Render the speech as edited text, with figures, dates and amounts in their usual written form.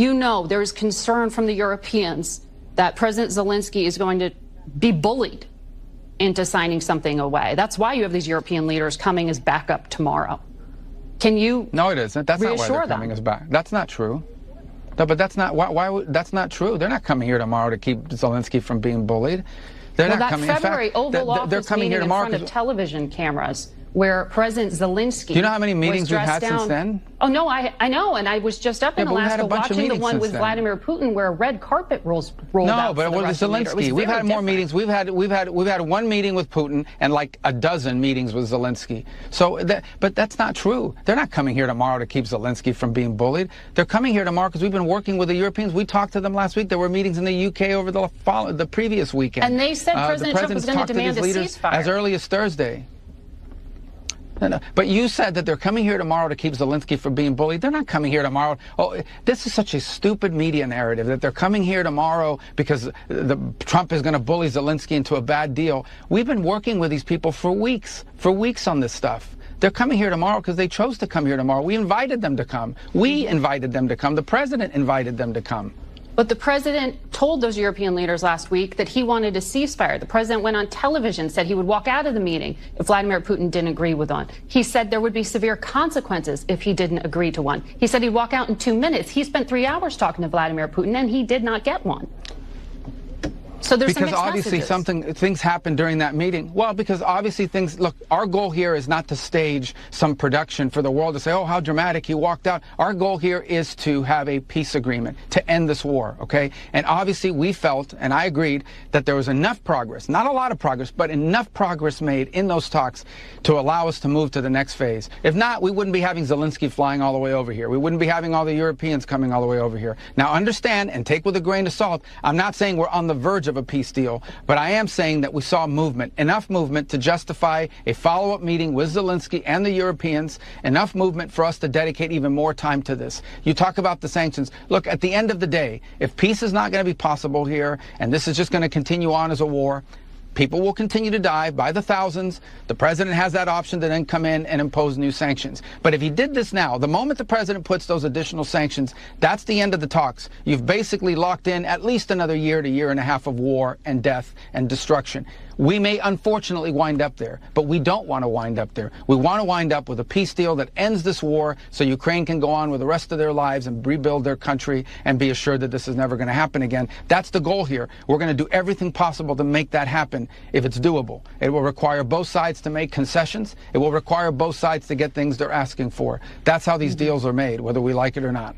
You know there is concern from the Europeans that President Zelensky is going to be bullied into signing something away. That's why you have these European leaders coming as backup tomorrow. Can you No, it isn't. That's not why they're coming as back. That's not true. No, but that's not why that's not true. They're not coming here tomorrow to keep Zelensky from being bullied. They're not coming. February in fact, Oval Office they're coming here tomorrow in front of television cameras where President Zelensky. Do you know how many meetings we've had since then? Oh no, I know, and I was just up in Alaska watching the one with Vladimir Putin where a red carpet rolled out. No, but it was Zelensky. We've had more meetings. We've had one meeting with Putin and like a dozen meetings with Zelensky. So, but that's not true. They're not coming here tomorrow to keep Zelensky from being bullied. They're coming here tomorrow because we've been working with the Europeans. We talked to them last week. There were meetings in the UK over the previous weekend. And they said President Trump was going to demand a ceasefire as early as Thursday. No. But you said that they're coming here tomorrow to keep Zelensky from being bullied. They're not coming here tomorrow. Oh, this is such a stupid media narrative that they're coming here tomorrow because Trump is going to bully Zelensky into a bad deal. We've been working with these people for weeks on this stuff. They're coming here tomorrow because they chose to come here tomorrow. We invited them to come. We invited them to come. The president invited them to come. But the president told those European leaders last week that he wanted a ceasefire. The president went on television, said he would walk out of the meeting if Vladimir Putin didn't agree with one. He said there would be severe consequences if he didn't agree to one. He said he'd walk out in 2 minutes. He spent 3 hours talking to Vladimir Putin, and he did not get one. So there's because obviously things happened during that meeting. Well, because obviously look, our goal here is not to stage some production for the world to say, oh, how dramatic, he walked out. Our goal here is to have a peace agreement to end this war, okay? And obviously we felt, and I agreed, that there was enough progress, not a lot of progress, but enough progress made in those talks to allow us to move to the next phase. If not, we wouldn't be having Zelensky flying all the way over here. We wouldn't be having all the Europeans coming all the way over here. Now understand, and take with a grain of salt, I'm not saying we're on the verge of a peace deal, but I am saying that we saw movement, enough movement to justify a follow-up meeting with Zelensky and the Europeans, enough movement for us to dedicate even more time to this. You talk about the sanctions. Look, at the end of the day, if peace is not going to be possible here, and this is just going to continue on as a war, people will continue to die by the thousands. The president has that option to then come in and impose new sanctions. But if he did this now, the moment the president puts those additional sanctions, that's the end of the talks. You've basically locked in at least another year to year and a half of war and death and destruction. We may unfortunately wind up there, but we don't want to wind up there. We want to wind up with a peace deal that ends this war so Ukraine can go on with the rest of their lives and rebuild their country and be assured that this is never going to happen again. That's the goal here. We're going to do everything possible to make that happen if it's doable. It will require both sides to make concessions. It will require both sides to get things they're asking for. That's how these deals are made, whether we like it or not.